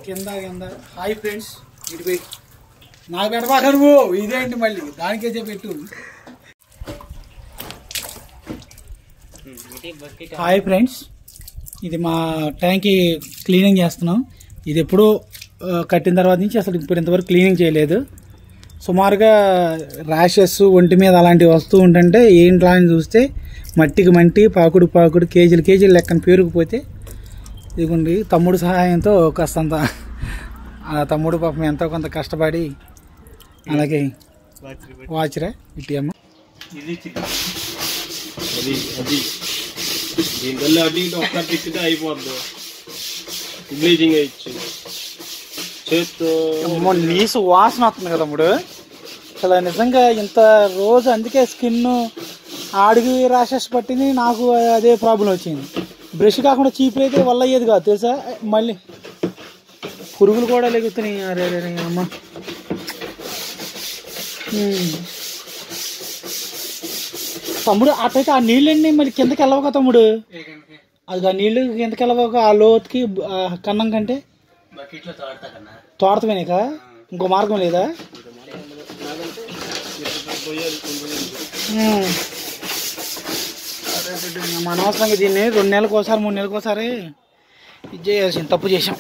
కింద కింద. Hi friends, ఇటు పెట్టి నాకు పెట్టబాక నువ్వు, ఇదేంటి మళ్ళీ దానికే పెట్టు. హాయ్ ఫ్రెండ్స్, ఇది మా ట్యాంక్ క్లీనింగ్ చేస్తున్నాం. ఇది ఎప్పుడూ కట్టిన తర్వాత నుంచి అసలు ఇప్పుడు ఇంతవరకు క్లీనింగ్ చేయలేదు. సుమారుగా ర్యాషెస్ ఒంటి మీద అలాంటివి వస్తూ ఉంటుంటే ఏంట్లా అని చూస్తే మట్టికి మట్టి, పాకుడు పాకుడు, కేజీలు లెక్కన పేరుకుపోతే ఇదిగోండి తమ్ముడు సహాయంతో కాస్తంత ఆ తమ్ముడు పాపం ఎంతో కొంత కష్టపడి అలాగే వాచరా ఇట్టి అమ్మ నీసు వాసన వస్తుంది కదా తమ్ముడు. అసలు నిజంగా ఇంత రోజు అందుకే స్కిన్ ఆడికి ర్యాషెస్ పట్టింది, నాకు అదే ప్రాబ్లం వచ్చింది. బ్రష్ కాకుండా చీప్ అయితే వల్ల అయ్యేది కాదు తెలుసా. మళ్ళీ పురుగులు కూడా లెగుతున్నాయి. అరే అమ్మ తమ్ముడు అట్టయితే ఆ నీళ్ళన్నీ మళ్ళీ కిందకి వెళ్ళవక తమ్ముడు. అది ఆ నీళ్ళు కిందకి వెళ్ళవక ఆ లోతుకి కన్నం కంటే తోడతమేనాక ఇంకో మార్గం లేదా? అనవసరంగా దీన్ని 2 నెలలకు ఒకసారి 3 నెలలకు ఒకసారి ఇది చేయాల్సింది, తప్పు చేసాం.